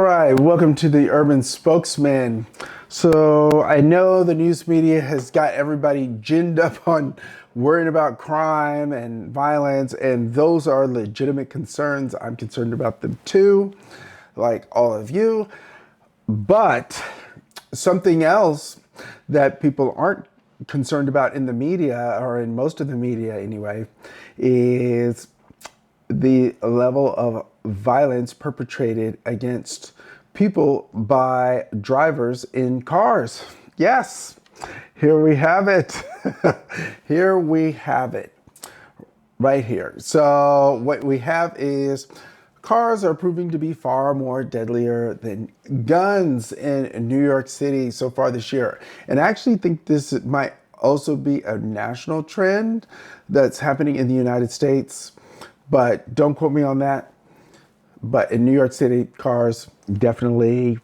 right, welcome to the Urban Spokesman. So I know the news media has got everybody ginned up on worrying about crime and violence, and those are legitimate concerns. I'm concerned about them too, like all of you. But something else that people aren't concerned about in the media, or in most of the media anyway, is the level of violence perpetrated against people by drivers in cars. Yes, here we have it. Here we have it. Right here. So what we have is cars are proving to be far more deadlier than guns in New York City so far this year. And I actually think this might also be a national trend that's happening in the United States, but don't quote me on that. But in New York City, cars definitely,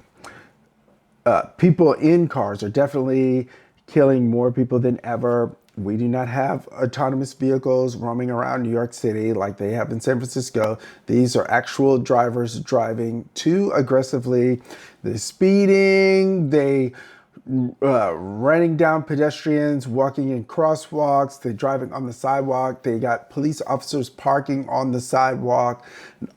people in cars are definitely killing more people than ever. We do not have autonomous vehicles roaming around New York City like they have in San Francisco. These are actual drivers driving too aggressively. They're speeding, they running down pedestrians, walking in crosswalks, they're driving on the sidewalk, they got police officers parking on the sidewalk,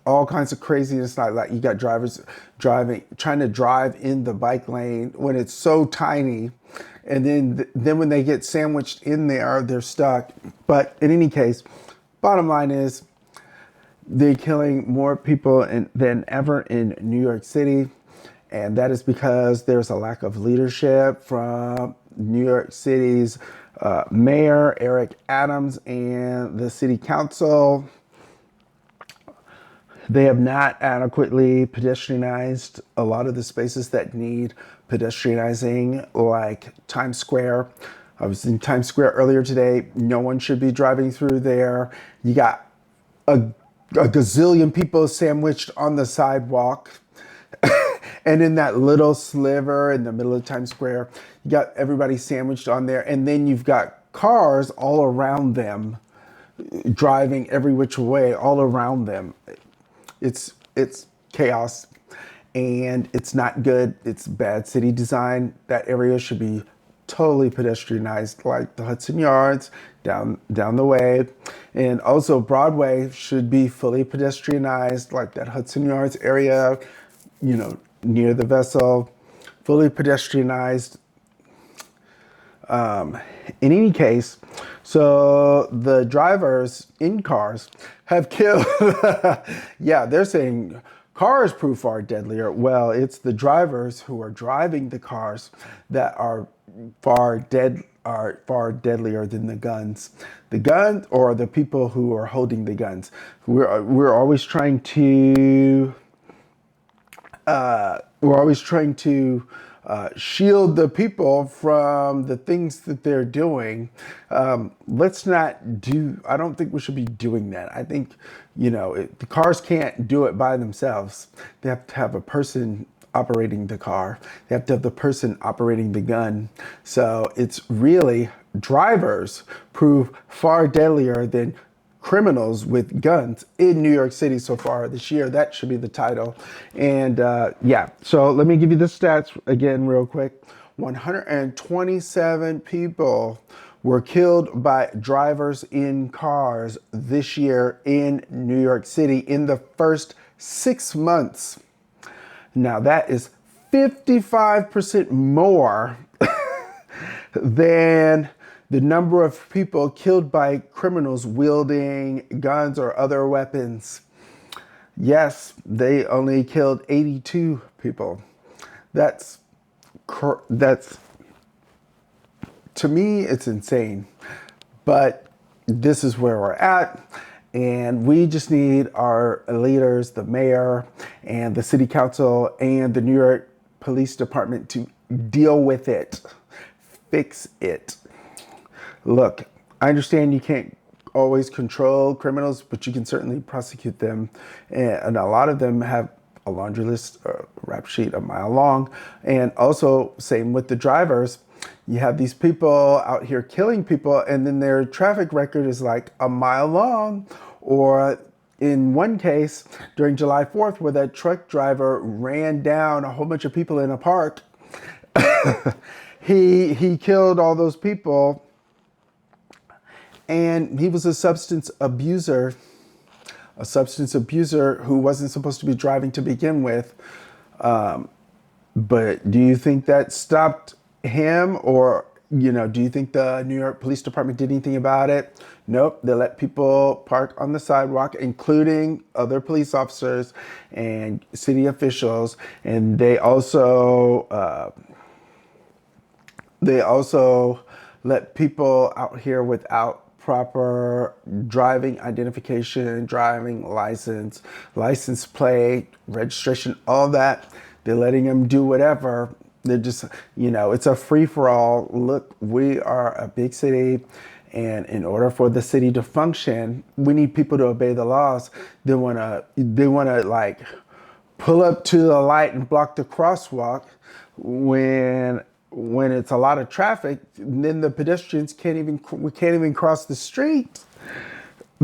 all kinds of craziness like that. You got drivers trying to drive in the bike lane when it's so tiny. And then when they get sandwiched in there, they're stuck. But in any case, bottom line is they're killing more people than ever in New York City. And that is because there's a lack of leadership from New York City's Mayor Eric Adams and the City Council. They have not adequately pedestrianized a lot of the spaces that need pedestrianizing, like Times Square. I was in Times Square earlier today. No one should be driving through there. You got a gazillion people sandwiched on the sidewalk. And in that little sliver in the middle of Times Square, you got everybody sandwiched on there. And then you've got cars all around them, driving every which way all around them. It's chaos, and it's not good. It's bad city design. That area should be totally pedestrianized, like the Hudson Yards down the way. And also Broadway should be fully pedestrianized, like that Hudson Yards area, near the Vessel, fully pedestrianized. In any case, so the drivers in cars have killed, yeah, they're saying cars prove far deadlier. Well, it's the drivers who are driving the cars that are far deadlier than the guns. The gun, or the people who are holding the guns. We're always trying to shield the people from the things that they're doing. Let's not do, I don't think we should be doing that. I think, the cars can't do it by themselves. They have to have a person operating the car. They have to have the person operating the gun. So it's really drivers prove far deadlier than criminals with guns in New York City so far this year. That should be the title. And yeah, so let me give you the stats again real quick. 127 people were killed by drivers in cars this year in New York City in the first 6 months. Now that is 55% more than the number of people killed by criminals wielding guns or other weapons. Yes, they only killed 82 people. That's to me, it's insane. But this is where we're at. And we just need our leaders, the mayor and the city council and the New York Police Department to deal with it, fix it. Look, I understand you can't always control criminals, but you can certainly prosecute them. And a lot of them have a laundry list, a rap sheet a mile long. And also, same with the drivers. You have these people out here killing people, and then their traffic record is like a mile long, or in one case during July 4th where that truck driver ran down a whole bunch of people in a park. He killed all those people, and he was a substance abuser who wasn't supposed to be driving to begin with. But do you think that stopped him, or do you think the New York Police Department did anything about it? Nope, they let people park on the sidewalk, including other police officers and city officials, and they also let people out here without proper driving identification, driving license, license plate, registration, all that. They're letting them do whatever. They're just, it's a free for all. Look, we are a big city, and in order for the city to function, we need people to obey the laws. They wanna like pull up to the light and block the crosswalk when it's a lot of traffic. Then the pedestrians can't even cross the street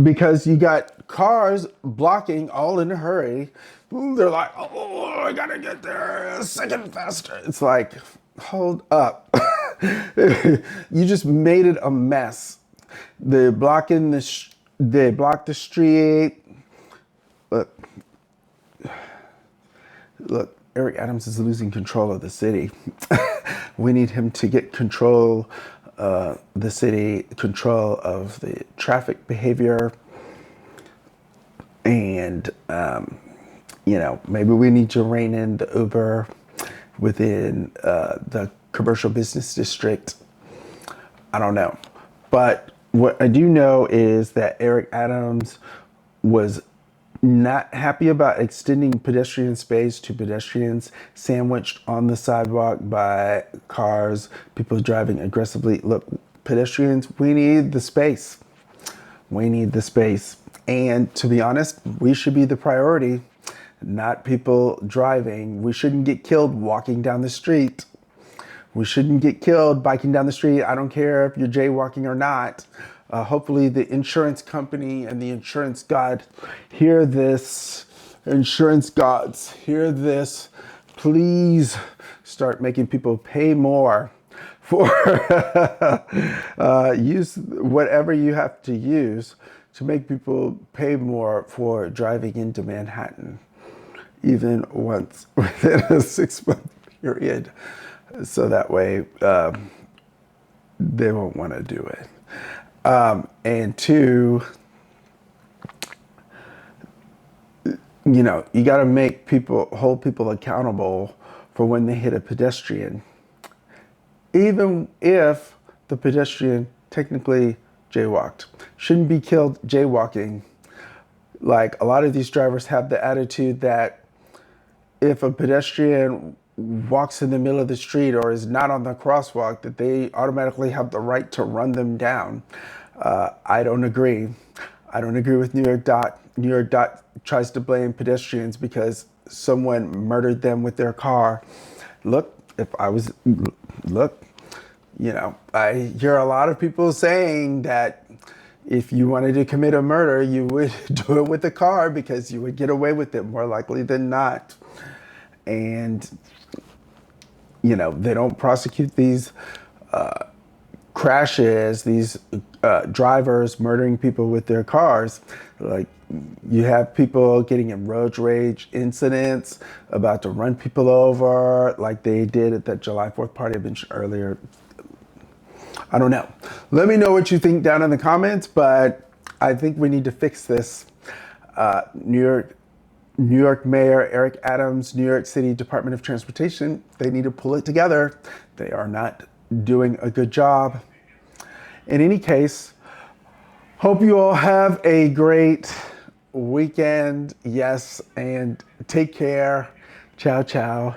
because you got cars blocking all in a hurry. They're like, oh, I gotta get there a second faster. It's like, hold up. You just made it a mess. They blocked the street. Look, Eric Adams is losing control of the city. We need him to get control the city, control of the traffic behavior, and maybe we need to rein in the Uber within the commercial business district. I don't know, but what I do know is that Eric Adams was not happy about extending pedestrian space to pedestrians sandwiched on the sidewalk by cars, people driving aggressively. Look, pedestrians, we need the space. We need the space. And to be honest, we should be the priority, not people driving. We shouldn't get killed walking down the street. We shouldn't get killed biking down the street. I don't care if you're jaywalking or not. Hopefully the insurance company and the insurance god hear this. Insurance gods, hear this. Please start making people pay more for use whatever you have to use to make people pay more for driving into Manhattan, even once within a 6-month period. So that way they won't want to do it. And two, you got to hold people accountable for when they hit a pedestrian, even if the pedestrian technically jaywalked. Shouldn't be killed jaywalking. Like, a lot of these drivers have the attitude that if a pedestrian walks in the middle of the street or is not on the crosswalk, that they automatically have the right to run them down. I don't agree. I don't agree with New York Dot. New York Dot tries to blame pedestrians because someone murdered them with their car. I hear a lot of people saying that if you wanted to commit a murder, you would do it with a car because you would get away with it more likely than not. And they don't prosecute these crashes, these drivers murdering people with their cars. Like, you have people getting in road rage incidents, about to run people over, like they did at that July 4th party I mentioned earlier. I don't know. Let me know what you think down in the comments, but I think we need to fix this. New York Mayor Eric Adams, New York City Department of Transportation, they need to pull it together. They are not doing a good job. In any case, hope you all have a great weekend. Yes, and take care. Ciao, ciao.